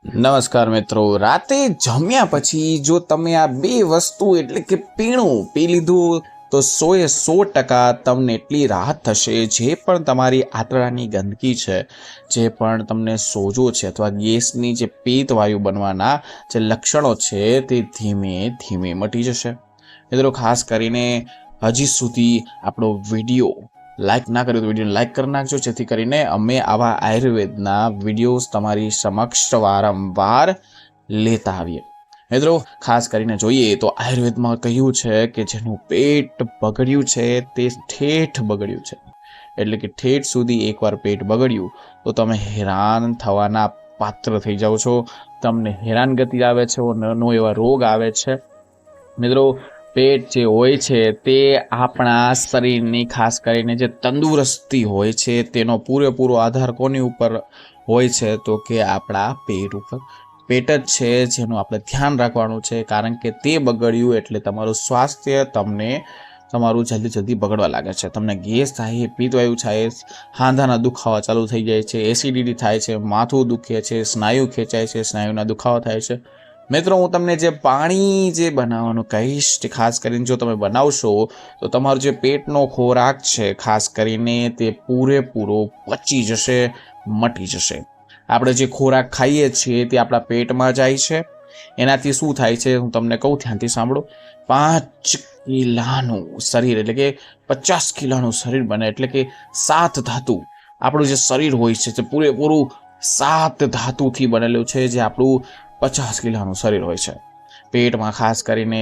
નમસ્કાર મિત્રો, રાતે જમ્યા પછી જો તમે આ બે વસ્તુ એટલે કે પીણું પી લીધું તો 100% તમને એટલી રાહત થશે. જે પણ તમારી આંતરડાની ગંદકી છે, જે પણ તમને સોજો છે અથવા ગેસની જે પિત્ત વાયુ બનવાના જે લક્ષણો છે તે ધીમે ધીમે મટી જશે. મિત્રો, ખાસ કરીને હજી સુધી આપણો વિડીયો લાઈક ના કર્યો તો વિડીયો લાઈક કરી નાખજો, જેથી કરીને અમે આવા આયુર્વેદના વિડીયોઝ તમારી સમક્ષ વારંવાર લેતા આવીએ. મિત્રો, ખાસ કરીને જોઈએ તો આયુર્વેદમાં કહ્યું છે કે જેનું પેટ બગડ્યું છે તે ઠેઠ બગડ્યું છે. એટલે કે ઠેઠ સુધી એકવાર પેટ બગડ્યું તો તમે હેરાન થવાના પાત્ર થઈ જાઓ છો. તમને હેરાનગતિ આવે છે, નો એવા રોગ આવે છે. મિત્રો, પેટ જે હોય છે તે આપણા શરીરની ખાસ કરીને જે તંદુરસ્તી હોય છે તેનો પૂરેપૂરો આધાર કોની ઉપર હોય છે તો કે આપણા પેટ ઉપર. પેટ જ છે જેનું આપણે ધ્યાન રાખવાનું છે, કારણ કે તે બગડ્યું એટલે તમારું સ્વાસ્થ્ય તમારું જલ્દી બગડવા લાગે છે. તમને ગેસ થાય, પિત્તવાયુ થાય, હાંધાના દુખાવા ચાલુ થઈ જાય છે, એસિડિટી થાય છે, માથું દુખે છે, સ્નાયુ ખેંચાય છે, સ્નાયુના દુખાવા થાય છે. મિત્રો, હું તમને જે પાણી જે બનાવવાનું કહીશ, ખાસ કરીને જો તમે બનાવશો તો તમારો જે પેટનો ખોરાક છે ખાસ કરીને તે પૂરેપૂરો પચી જશે, મટી જશે. આપણે જે ખોરાક ખાઈએ છીએ તે આપણા પેટમાં જાય છે. એનાથી શું થાય છે હું તમને કહું, ધ્યાનથી સાંભળો. 5 કિલોનું શરીર એટલે કે 50 કિલોનું શરીર બને. એટલે કે 7 ધાતુ. આપણું જે શરીર હોય છે તે પૂરેપૂરું 7 ધાતુથી બનેલું છે, જે આપણું 50 કિલોનું શરીર હોય છે. પેટમાં ખાસ કરીને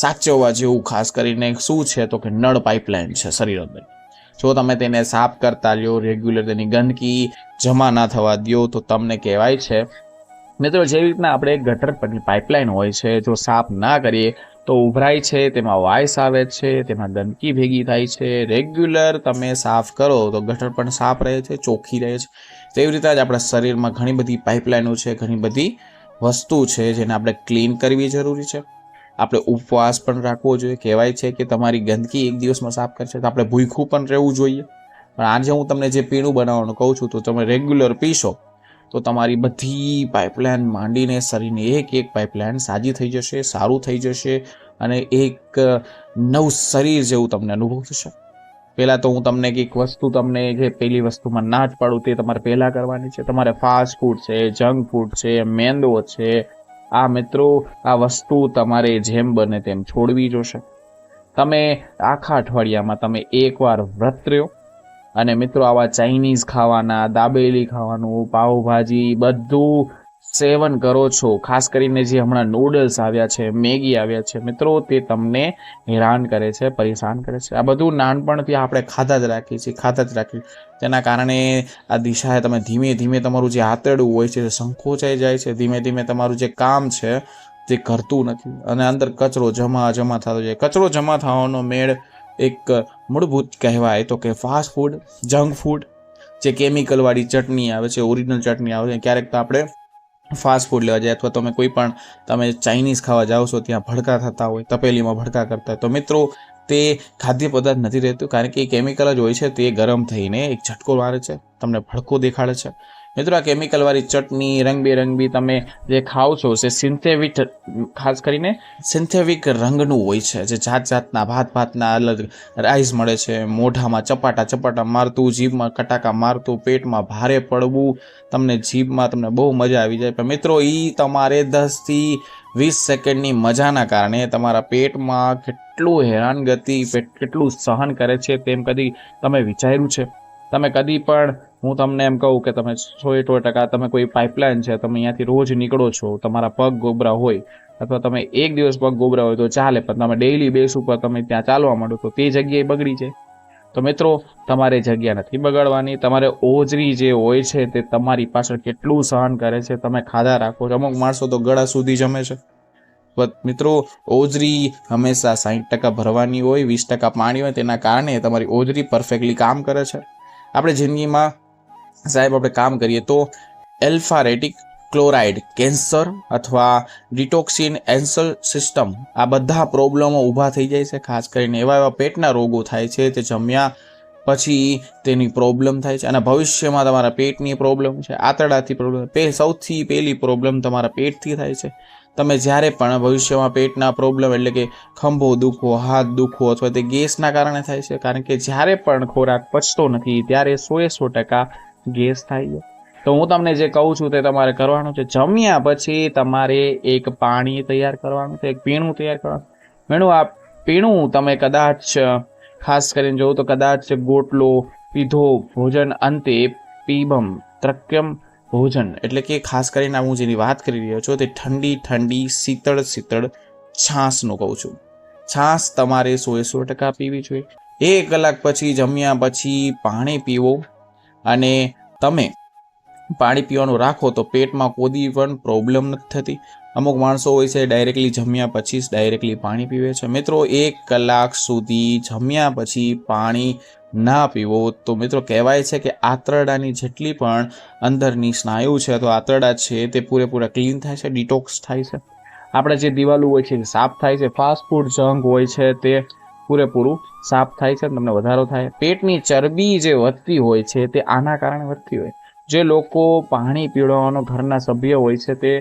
સાચવવા જેવું ખાસ કરીને શું છે તો કે નળ પાઇપલાઇન છે શરીર અંદર. જો તમે તેને સાફ કરતા લ્યો, રેગ્યુલર તેની ગંદકી જમા ના થવા દો તો તમને કહેવાય છે મિત્રો, જેવી રીતના આપણે ગટર પરની પાઇપલાઇન હોય છે, જો સાફ ના કરીએ તો ઉભરાય છે, તેમાં વાયસ આવે છે, તેમાં ગંદકી ભેગી થાય છે. રેગ્યુલર તમે સાફ કરો તો ગટર પણ સાફ રહે છે, ચોખ્ખી રહે છે. તેવી રીતે જ આપણા શરીરમાં ઘણી બધી પાઇપલાઇનો છે, ઘણી બધી વસ્તુ છે જેને આપણે ક્લીન કરવી જરૂરી છે. આપણે ઉપવાસ પણ રાખવો જોઈએ. કહેવાય છે કે તમારી ગંદકી એક દિવસમાં સાફ કરશે તો આપણે ભૂખ્યું પણ રહેવું જોઈએ. પણ આજે હું તમને જે પીણું બનાવવાનું કહું છું તો તમે રેગ્યુલર પીશો તો તમારી બધી પાઇપલાઇન માંડીને શરીરની એક પાઇપલાઇન સાજી થઈ જશે, સારું થઈ જશે અને એક નવું શરીર જેવું તમને અનુભવ થશે. પહેલાં તો હું તમને એક વસ્તુ જે પહેલી વસ્તુમાં ના જ પાડું તે તમારે પહેલાં કરવાની છે. તમારે ફાસ્ટ ફૂડ છે, જંક ફૂડ છે, મેંદો છે, આ મિત્રો આ વસ્તુ તમારે જેમ બને તેમ છોડવી જોશે. તમે આખા અઠવાડિયામાં તમે એકવાર વ્રત રહ્યો અને મિત્રો આવા ચાઇનીઝ ખાવાના, દાબેલી ખાવાનું, પાવભાજી બધું સેવન કરો છો. ખાસ કરીને જે હમણાં નૂડલ્સ આવ્યા છે, મેગી આવ્યા છે મિત્રો, તે તમને હેરાન કરે છે, પરેશાન કરે છે. આ બધું નાનપણથી આપણે ખાતા જ રાખીએ. તેના કારણે આ દિશાએ તમે ધીમે ધીમે તમારું જે આંતરડું હોય છે સંકોચાઈ જાય છે. ધીમે ધીમે તમારું જે કામ છે તે કરતું નથી અને અંદર કચરો જમા થતો જાય. કચરો જમા થવાનો મેળ એક મૂળભૂત કહેવાય તો કે ફાસ્ટ ફૂડ, જંક ફૂડ, જે કેમિકલવાળી ચટણી આવે છે, ઓરિજિનલ ચટણી આવે છે. ક્યારેક તો આપણે ફાસ્ટ ફૂડ લેવા જાય અથવા તમે ચાઇનીઝ ખાવા જાઓ છો, ત્યાં ભડકા થતા હોય, તપેલીમાં ભડકા કરતા હોય તો મિત્રો તે ખાદ્ય પદાર્થ નથી રહેતું, કારણ કે એ કેમિકલ જ હોય છે. તે ગરમ થઈને એક ઝટકો મારે છે, તમને ભડકો દેખાડે છે. મિત્રો, આ કેમિકલવાળી ચટણી રંગબેરંગી તમે જે ખાઓ છો તે ખાસ કરીને સિન્થેટિક રંગનું હોય છે, જે જાતના ભાતના અલગ રાઈસ મળે છે. મોઢામાં ચપાટા મારતું, જીભમાં કટાકા મારતું, પેટમાં ભારે પડવું, તમને બહુ મજા આવી જાય. પણ મિત્રો, એ તમારે 10 થી 20 સેકન્ડની મજાના કારણે તમારા પેટમાં કેટલું હેરાનગતિ, કેટલું સહન કરે છે તેમ કદી તમે વિચાર્યું છે? તમે કદી પણ, હું તમને એમ કહું કે તમે 100% તમે કોઈ પાઇપલાઇન છે, તમે અહીંયાથી રોજ નીકળો છો, તમારા પગ ગોબરા હોય અથવા તમે એક દિવસ પગ ગોબરા હોય તો ચાલે, પણ તમે ડેઈલી બેઝ ઉપર તમે ત્યાં ચાલવા માંડો તો તે જગ્યાએ બગડી જાય. તો મિત્રો, તમારે જગ્યા નથી બગાડવાની. તમારે ઓજરી જે હોય છે તે તમારી પાછળ કેટલું સહન કરે છે તમે ખાધા રાખો છો. અમુક માણસો તો ગળા સુધી જમે છે. મિત્રો, ઓજરી હંમેશા 60% ભરવાની હોય, 20% પાણી હોય. તેના કારણે તમારી ઓજરી પરફેક્ટલી કામ કરે છે. આપણે જિંદગીમાં સાહેબ આપણે કામ કરીએ તો એલ્ફારેટિક ક્લોરાઇડ, કેન્સર અથવા ડિટોક્સિન એન્સલ સિસ્ટમ, આ બધા પ્રોબ્લેમો ઊભા થઈ જાય છે. ખાસ કરીને એવા પેટના રોગો થાય છે તે જમ્યા પછી તેની પ્રોબ્લેમ થાય છે. અને ભવિષ્યમાં તમારા પેટની પ્રોબ્લેમ છે, આંતરડાથી પ્રોબ્લેમ, સૌથી પહેલી પ્રોબ્લેમ તમારા પેટથી થાય છે. તમે જ્યારે પણ ભવિષ્યમાં પેટના પ્રોબ્લેમ એટલે કે ખંભો દુખવો, હાથ દુખવો અથવા તે ગેસના કારણે થાય છે. કારણ કે જ્યારે પણ ખોરાક પચતો નથી ત્યારે 100% ગેસ થાય છે. તો હું તમને જે કહું છું તે તમારે કરવાનું છે. જમ્યા પછી તમારે એક પાણી તૈયાર કરવાનું છે, એક પીણું તૈયાર કરવાનું. આ પીણું તમે કદાચ ખાસ કરીને જોઉં તો કદાચ ગોટલો પીધો ભોજન અંતે પીબમ ત્રક્યમ ભોજન એટલે કે ખાસ કરીને હું જેની વાત કરી રહ્યો છું તે ઠંડી શીતળ છાશનું કહું છું. છાશ તમારે 100% પીવી જોઈએ. 1 કલાક પછી જમ્યા પછી પાણી પીવો અને તમે પાણી પીવાનું રાખો તો પેટમાં કોઈ પણ પ્રોબ્લેમ નથી થતી. અમુક માણસો હોય છે ડાયરેક્ટલી જમ્યા પછી ડાયરેક્ટલી પાણી પીવે છે. મિત્રો 1 કલાક સુધી જમ્યા પછી પાણી ના પીવો તો મિત્રો કહેવાય છે કે આંતરડાની જેટલી પણ અંદરની સ્નાયુ છે તો આંતરડા છે તે પૂરેપૂરા ક્લીન થાય છે, ડિટોક્સ થાય છે. આપણે જે દિવાલો હોય છે સાફ થાય છે. ફાસ્ટ ફૂડ જંક હોય છે તે પૂરેપૂરું સાફ થાય છે, તમને વધારો થાય. પેટની ચરબી જે વધતી હોય છે તે આના કારણે વધતી હોય. જે લોકો પાણી પીવડાવવાનો ઘરના સભ્ય હોય છે તે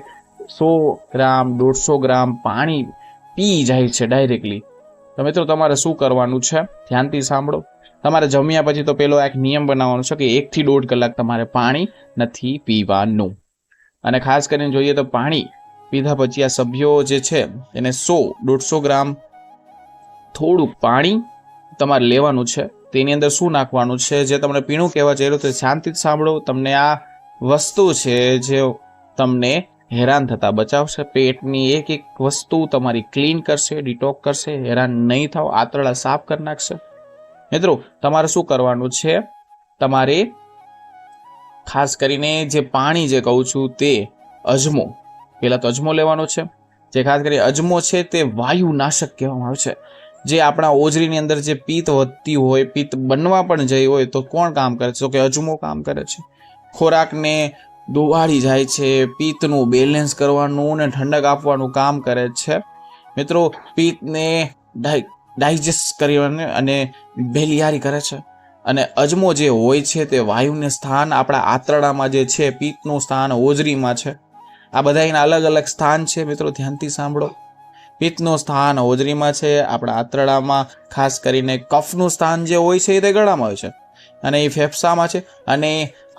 100 ગ્રામ 150 ગ્રામ પાણી પી જાય છે ડાયરેક્ટલી. તો મિત્રો તમારે શું કરવાનું છે ધ્યાનથી સાંભળો. તમારે જમ્યા પછી તો પેલો એક નિયમ બનાવવાનો છે કે 1 થી 1.5 કલાક તમારે પાણી નથી પીવાનું. અને ખાસ કરીને જોઈએ તો પાણી પીધા પછી આ સભ્યો જે છે એને 100-150 ગ્રામ થોડું પાણી તમારે લેવાનું છે. તેની અંદર શું નાખવાનું છે જે તમને પીણું કહેવા જઈ રહ્યું તો શાંતિથી સાંભળો. તમને આ વસ્તુ છે જે તમને હેરાન થતા બચાવશે. પેટની એક વસ્તુ તમારી ક્લીન કરશે, ડિટોક્સ કરશે, હેરાન નહીં થાવ, આંતરડા સાફ કરી નાખશે. મિત્રો તમારે શું કરવાનું છે, તમારે ખાસ કરીને જે પાણી જે કહું છું તે અજમો, પહેલા તો અજમો લેવાનો છે. જે ખાસ કરીને અજમો છે તે વાયુનાશક કહેવામાં આવે છે. જે આપણા ઓજરીની અંદર જે પિત્ત વધતી હોય, પિત્ત બનવા પણ જઈ હોય તો કોણ કામ કરે છે? તો કે અજમો કામ કરે છે. ખોરાકને દોવાળી જાય છે, પિત્તનું બેલેન્સ કરવાનું અને ઠંડક આપવાનું કામ કરે છે. મિત્રો પિત્તને ડાયજેસ્ટ કરવાને અને બેલિયારી કરે છે. અને અજમો જે હોય છે તે વાયુને સ્થાન આપણા આંતરડામાં જે છે, પિત્તનું સ્થાન ઓજરીમાં છે. આ બધાના અલગ અલગ સ્થાન છે. મિત્રો ધ્યાનથી સાંભળો. પિત્તનું સ્થાન ઓજરીમાં છે, આપણા આંતરડામાં ખાસ કરીને કફનું સ્થાન જે હોય છે તે ગળામાં હોય છે અને એ ફેફસામાં છે. અને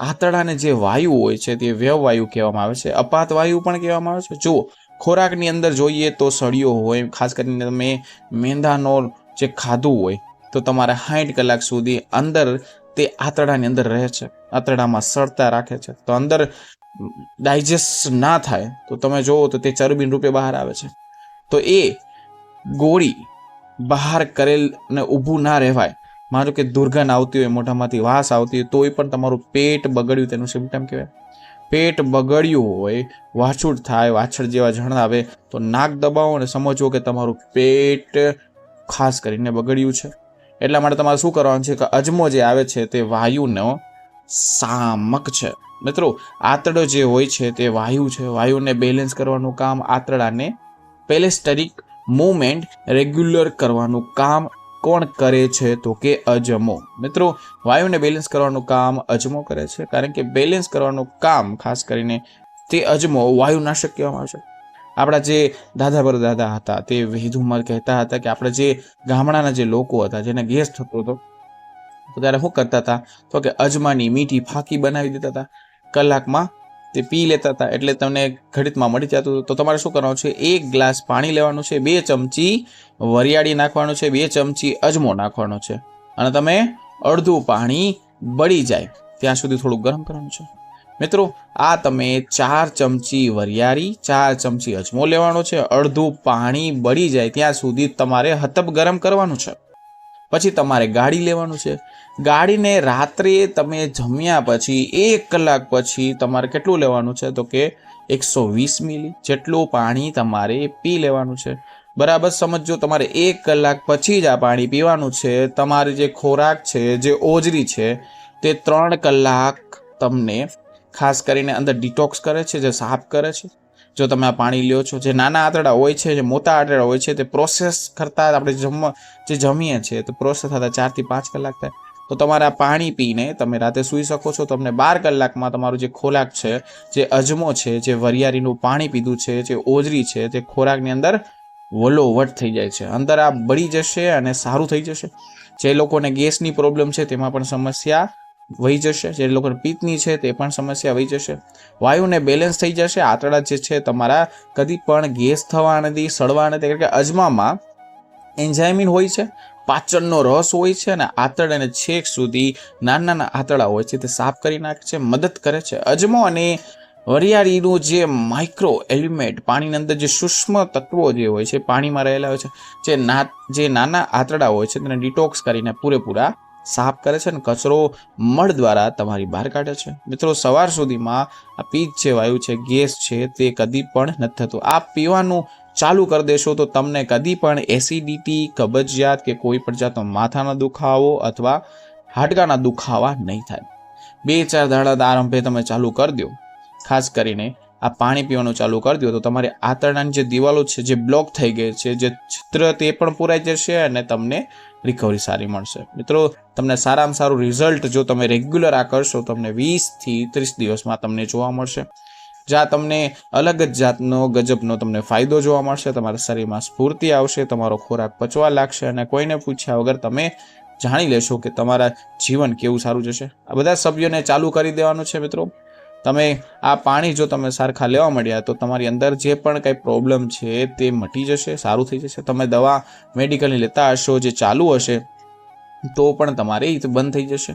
આંતરડાને જે વાયુ હોય છે તે વ્યવવાયુ કહેવામાં આવે છે, અપાત વાયુ પણ કહેવામાં આવે છે. જુઓ ખોરાકની અંદર જોઈએ તો સળિયો હોય, ખાસ કરીને તમે મેંદાનો જે ખાધું હોય તો તમારે 60 કલાક સુધી અંદર તે આંતરડાની અંદર રહે છે, આંતરડામાં સળતા રાખે છે. તો અંદર ડાયજેસ્ટ ના થાય તો તમે જુઓ તો તે ચરબી રૂપે બહાર આવે છે. તો એ ગોળી બહાર કરેલ ને ઊભું ના રહેવાય. માનો કે દુર્ગંધ આવતી હોય, મોઢામાંથી વાસ આવતી હોય તોય પણ તમારું પેટ બગડ્યું તેનું સિમ્પટમ કહેવાય. પેટ બગડ્યું હોય, વાછૂટ થાય, વાછળ જેવા જણ આવે તો નાક દબાવો અને સમજો કે તમારું પેટ ખાસ કરીને બગડ્યું છે. એટલા માટે તમારે શું કરવાનું છે કે અજમો જે આવે છે તે વાયુનો સામક છે. મિત્રો આંતરડો જે હોય છે તે વાયુ છે. વાયુને બેલેન્સ કરવાનું કામ, આંતરડાને પેલેસ્ટરિક મૂવમેન્ટ રેગ્યુલર કરવાનું કામ કોણ કરે છે? તો કે અજમો. મિત્રો વાયુને બેલેન્સ કરવાનું કામ અજમો કરે છે. કારણ કે બેલેન્સ કરવાનું કામ ખાસ કરીને તે અજમો વાયુનાશક કહેવામાં આવે છે. આપણા જે દાદા પરદાદા હતા તે વૈદુમાં કહેતા હતા કે આપણે જે ગામડાના જે લોકો હતા જેને ગેસ થતો હતો તો ત્યારે શું કરતા હતા તો કે અજમાની મીઠી ફાકી બનાવી દેતા હતા, કલાકમાં તે પી લેતા હતા એટલે તમને ઘડીતમાં મળી જતું હતું. તો તમારે શું કરવાનું છે, 1 ગ્લાસ પાણી લેવાનું છે, 2 ચમચી વરિયાળી નાખવાનું છે, 2 ચમચી અજમો નાખવાનો છે અને તમે અડધું પાણી બળી જાય ત્યાં સુધી થોડું ગરમ કરવાનું છે. મિત્રો આ તમે 4 ચમચી વરિયાળી, 4 ચમચી અજમો લેવાનો છે, અડધું પાણી બળી જાય ત્યાં સુધી તમારે હતપ ગરમ કરવાનું છે. પછી તમારે ગાળી લેવાનું છે. ગાળીને રાત્રે તમે જમ્યા પછી 1 કલાક પછી તમારે કેટલું લેવાનું છે તો કે 120 મિલી જેટલું પાણી તમારે પી લેવાનું છે. બરાબર સમજો, તમારે 1 કલાક પછી જ આ પાણી પીવાનું છે. તમારે જે ખોરાક છે, જે ઓજરી છે તે 3 કલાક તમને ખાસ કરીને અંદર ડિટોક્સ કરે છે, જે સાફ કરે છે. જો તમે આ પાણી લ્યો છો, જે નાના આંતરડા હોય છે, જે મોટા આંતરડા હોય છે તે પ્રોસેસ કરતા આપણે જે જમીએ છીએ તો પ્રોસેસ થતા 4 થી 5 કલાક થાય. તો તમારા પાણી પીને તમે રાતે સૂઈ શકો છો. તમને 12 કલાકમાં તમારું જે ખોરાક છે, જે અજમો છે, જે વરિયાળીનું પાણી પીધું છે, જે ઓજરી છે, તે ખોરાકની અંદર વલોવટ થઈ જાય છે, અંદર આ બળી જશે અને સારું થઈ જશે. જે લોકોને ગેસની પ્રોબ્લેમ છે તેમાં પણ સમસ્યા વહી જશે. જે લોકોને પિત્તની છે તે પણ સમસ્યા વહી જશે. વાયુને બેલેન્સ થઈ જશે. આંતરડા જે છે તમારા કદી પણ ગેસ થવા નથી, સડવા નથી. કારણ કે અજમામાં એન્ઝાઇમિન હોય છે, પાચનનો રસ હોય છે અને આંતરડાને છેક સુધી નાના આંતરડા હોય છે તે સાફ કરી નાખે છે, મદદ કરે છે. અજમો અને વરિયાળીનું જે માઇક્રો એલિમેન્ટ, પાણીની અંદર જે સૂક્ષ્મ તત્વો જે હોય છે, પાણીમાં રહેલા હોય છે, જે નાના આંતરડા હોય છે તેને ડિટોક્સ કરીને પૂરેપૂરા સાફ કરે છે અને કચરો મળ દ્વારા તમારી બહાર કાઢે છે. મિત્રો, સવાર સુધીમાં આ પિત્ત જે વાયુ છે, ગેસ છે, તે કદી પણ નથી થતું. આ પીવાનું ચાલુ કરી દેશો તો તમને કદી પણ એસિડિટી, કબજિયાત કે કોઈ પણ જાતનો માથાનો દુખાવો અથવા હાડકાના દુખાવા નહીં થાય. 2-4 દાડા આરંભે તમે ચાલુ કરી દો, ખાસ કરીને આ પાણી પીવાનું ચાલુ કરી દો, તો તમારી આંતરડાની જે દિવાલો છે, જે બ્લોક થઈ ગઈ છે, જે છિદ્ર, તે પણ પૂરાઈ જશે અને તમને રિકવરી સારી મળશે. મિત્રો, તમને સારામાં સારું રિઝલ્ટ જો તમે રેગ્યુલર આ કરશો, તમને 20 થી 30 દિવસમાં તમને જોવા મળશે. જ્યાં તમને અલગ જ જાતનો ગજબનો તમને ફાયદો જોવા મળશે. તમારા શરીરમાં સ્ફૂર્તિ આવશે, તમારો ખોરાક પચવા લાગશે અને કોઈને પૂછ્યા વગર તમે જાણી લેશો કે તમારા જીવન કેવું સારું જશે. આ બધા સભ્યોને ચાલુ કરી દેવાનું છે. મિત્રો, તમે આ પાણી જો તમે સરખા લેવા મળ્યા તો તમારી અંદર જે પણ કંઈ પ્રોબ્લેમ છે તે મટી જશે, સારું થઈ જશે. તમે દવા મેડિકલની લેતા હશો, જે ચાલુ હશે, તો પણ તમારે બંધ થઈ જશે.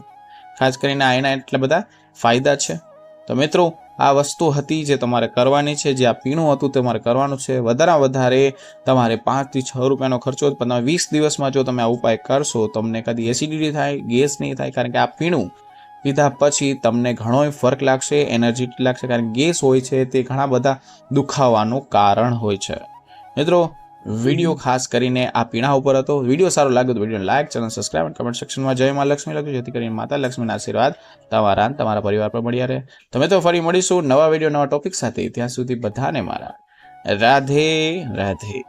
ખાસ કરીને એના એટલા બધા ફાયદા છે. તો મિત્રો, આ વસ્તુ હતી જે તમારે કરવાની છે. જે આ પીણું હતું તમારે કરવાનું છે. વધારે તમારે 5 થી 6 રૂપિયાનો ખર્ચો, પણ તમે 20 દિવસમાં જો તમે આ ઉપાય કરશો, તમને કદી એસિડિટી થાય, ગેસ નહીં થાય. કારણ કે આ પીણું પીધા પછી તમને ઘણો ફરક લાગશે, એનર્જી લાગશે. કારણ કે ગેસ હોય છે તે ઘણા બધા દુખાવાનું કારણ હોય છે. મિત્રો, વિડીયો ખાસ કરીને આ પીણા ઉપર હતો. વિડીયો સારો લાગ્યો તો વિડીયોને લાઈક, ચેનલ સબસ્ક્રાઇબ અને કમેન્ટ સેક્શનમાં જય માં લક્ષ્મી લખજો, જેથી કરીને માતા લક્ષ્મીના આશીર્વાદ તમારા પરિવાર પર મળ્યા રહે. તમે તો ફરી મળીશું નવા વિડીયો, નવા ટોપિક સાથે. ત્યાં સુધી બધાને મારા રાધે રાધે.